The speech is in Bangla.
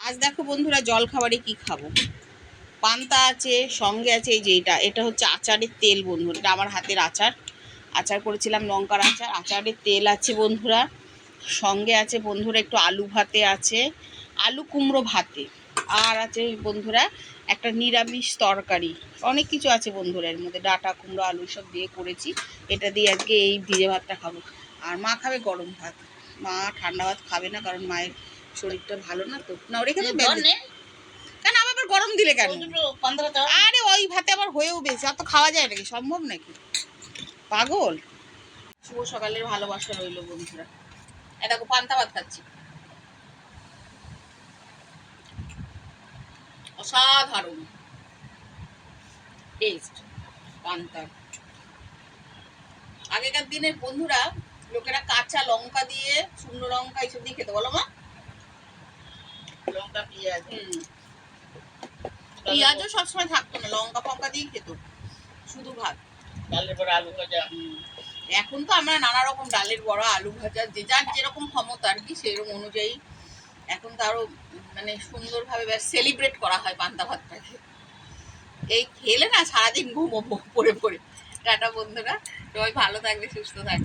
আজ দেখো বন্ধুরা, জল খাবারে কি খাবো। পান্তা আছে, সঙ্গে আছে এই যে এটা হচ্ছে আচারের তেল বন্ধুরা। এটা আমার হাতের আচার করেছিলাম, লঙ্কার আচার। আচারের তেল আছে বন্ধুরা। সঙ্গে আছে বন্ধুরা একটু আলু ভাতে আছে, আলু কুমড়ো ভাতে। আর আছে বন্ধুরা একটা নিরামিষ তরকারি। অনেক কিছু আছে বন্ধুরা এর মধ্যে, ডাঁটা কুমড়ো আলু সব দিয়ে করেছি। এটা দিয়ে আজকে এই ভিজে ভাতটা খাবো। আর মা খাবে গরম ভাত। মা ঠান্ডা ভাত খাবে না, কারণ মায়ের শরীরটা ভালো না তো। না ওর এখানে কেন আবার গরম দিলে কেন? আরে ওই ভাতে আবার হয়েও বেশি, আর তো খাওয়া যায় নাকি, সম্ভব নাকি? পাগল। শুভ সকালের ভালোবাসা রইল বন্ধুরা। দেখো পান্তা ভাত খাচ্ছি, অসাধারণ টেস্ট পান্তা। আগেকার দিনের বন্ধুরা লোকেরা কাঁচা লঙ্কা দিয়ে, শুকনো লঙ্কা এইসব দিয়ে খেতে, বলো মা? লঙ্কা পেঁয়াজ, পেঁয়াজও সবসময় থাকতো না, লঙ্কা ফঙ্কা দিয়ে খেত শুধু ভাত। ডালের বড়া আলু ভাজা। এখন তো আমরা নানা রকম ডালের বড়া আলু ভাজা, যে যার যেরকম ক্ষমতা আর কি সেরকম অনুযায়ী এখন তো আরো মানে সুন্দরভাবে সেলিব্রেট করা হয় পান্তা ভাতটাকে। এই খেলে না সারাদিন ঘুমোবো পড়ে পড়ে। টাটা বন্ধুরা, সবাই ভালো থাকবে, সুস্থ থাকবে।